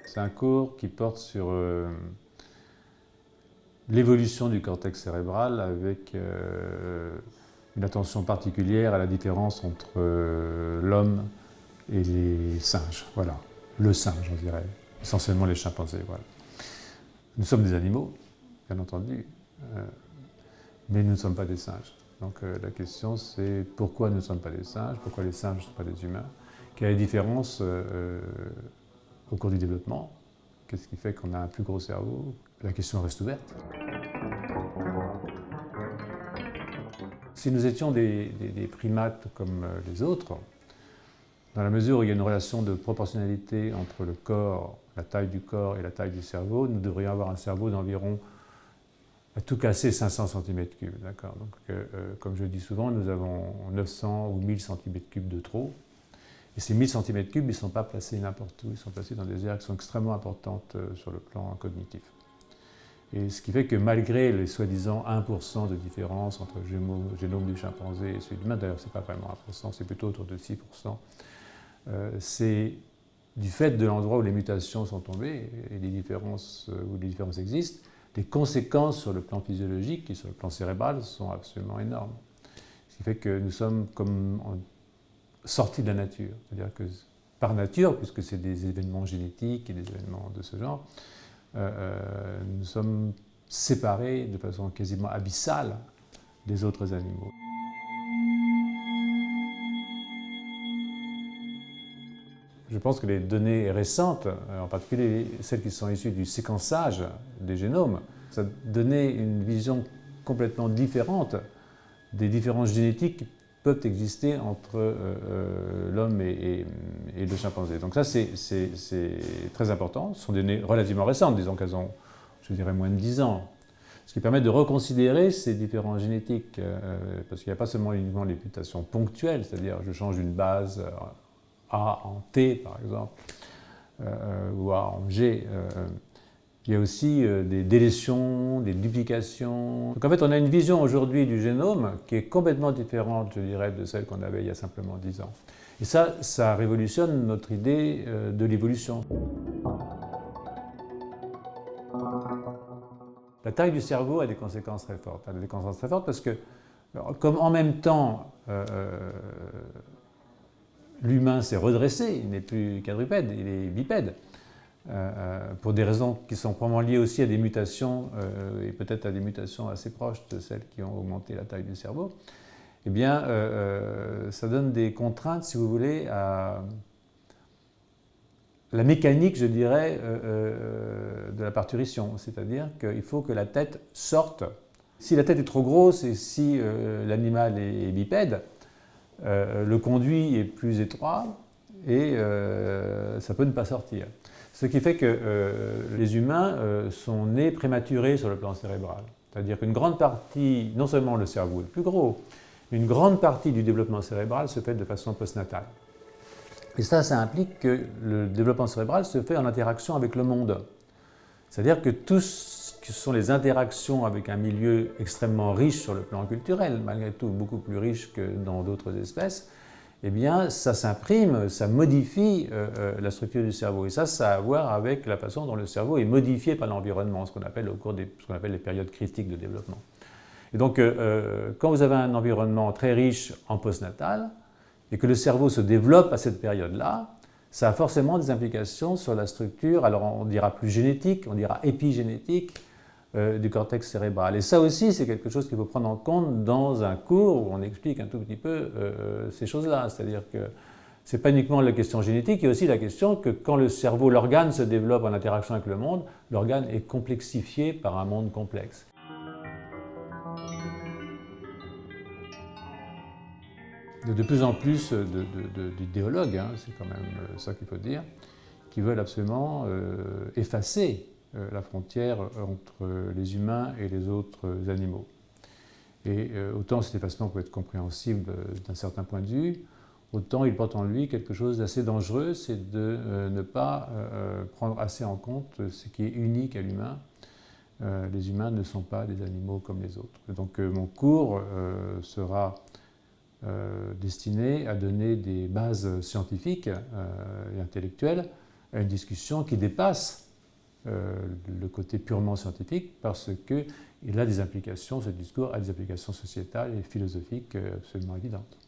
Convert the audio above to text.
C'est un cours qui porte sur l'évolution du cortex cérébral avec une attention particulière à la différence entre l'homme et les singes. Voilà, le singe, on dirait, essentiellement les chimpanzés. Voilà. Nous sommes des animaux, bien entendu, mais nous ne sommes pas des singes. Donc la question c'est pourquoi nous ne sommes pas des singes, pourquoi les singes ne sont pas des humains, quelle est la différence au cours du développement, qu'est-ce qui fait qu'on a un plus gros cerveau, la question reste ouverte. Si nous étions des primates comme les autres, dans la mesure où il y a une relation de proportionnalité entre le corps, la taille du corps et la taille du cerveau, nous devrions avoir un cerveau d'environ, à tout casser, 500 cm3. Donc, comme je le dis souvent, nous avons 900 ou 1000 cm3 de trop. Et ces 1000 cm3, ils ne sont pas placés n'importe où, ils sont placés dans des aires qui sont extrêmement importantes sur le plan cognitif. Et ce qui fait que malgré les soi-disant 1% de différence entre le génome du chimpanzé et celui de l'humain, d'ailleurs ce n'est pas vraiment 1%, c'est plutôt autour de 6%, c'est du fait de l'endroit où les mutations sont tombées et les différences, où les différences existent, les conséquences sur le plan physiologique et sur le plan cérébral sont absolument énormes. Ce qui fait que nous sommes comme sortis de la nature, c'est-à-dire que par nature, puisque c'est des événements génétiques et des événements de ce genre, nous sommes séparés de façon quasiment abyssale des autres animaux. Je pense que les données récentes, en particulier celles qui sont issues du séquençage des génomes, ça donnait une vision complètement différente des différences génétiques qui peuvent exister entre l'homme et le chimpanzé. Donc ça, c'est très important. Ce sont des données relativement récentes, disons qu'elles ont, je dirais, moins de 10 ans. Ce qui permet de reconsidérer ces différences génétiques, parce qu'il n'y a pas seulement uniquement les mutations ponctuelles, c'est-à-dire je change une base A en T, par exemple, ou A en G. Il y a aussi des délétions, des duplications. Donc en fait, on a une vision aujourd'hui du génome qui est complètement différente, je dirais, de celle qu'on avait il y a simplement 10 ans. Et ça révolutionne notre idée de l'évolution. La taille du cerveau a des conséquences très fortes. Elle a des conséquences très fortes parce que, comme en même temps, l'humain s'est redressé, il n'est plus quadrupède, il est bipède, pour des raisons qui sont probablement liées aussi à des mutations, et peut-être à des mutations assez proches de celles qui ont augmenté la taille du cerveau, eh bien, ça donne des contraintes, si vous voulez, à la mécanique, je dirais, de la parturition. C'est-à-dire qu'il faut que la tête sorte. Si la tête est trop grosse et si l'animal est bipède, le conduit est plus étroit et ça peut ne pas sortir. Ce qui fait que les humains sont nés prématurés sur le plan cérébral. C'est-à-dire qu'une grande partie, non seulement le cerveau est plus gros, mais une grande partie du développement cérébral se fait de façon postnatale. Et ça implique que le développement cérébral se fait en interaction avec le monde. C'est-à-dire que tout ce qui sont les interactions avec un milieu extrêmement riche sur le plan culturel, malgré tout beaucoup plus riche que dans d'autres espèces, eh bien, ça s'imprime, ça modifie la structure du cerveau. Et ça a à voir avec la façon dont le cerveau est modifié par l'environnement, ce qu'on appelle les périodes critiques de développement. Et donc, quand vous avez un environnement très riche en postnatal, et que le cerveau se développe à cette période-là, ça a forcément des implications sur la structure, alors on dira plus génétique, on dira épigénétique, du cortex cérébral. Et ça aussi, c'est quelque chose qu'il faut prendre en compte dans un cours où on explique un tout petit peu ces choses-là. C'est-à-dire que ce n'est pas uniquement la question génétique, il y a aussi la question que quand le cerveau, l'organe se développe en interaction avec le monde, l'organe est complexifié par un monde complexe. Il y a de plus en plus d'idéologues, hein, c'est quand même ça qu'il faut dire, qui veulent absolument effacer la frontière entre les humains et les autres animaux. Et autant cet effacement peut être compréhensible d'un certain point de vue, autant il porte en lui quelque chose d'assez dangereux, c'est de ne pas prendre assez en compte ce qui est unique à l'humain. Les humains ne sont pas des animaux comme les autres. Et donc mon cours sera destiné à donner des bases scientifiques et intellectuelles à une discussion qui dépasse le côté purement scientifique, parce qu'il a des implications, ce discours a des implications sociétales et philosophiques absolument évidentes.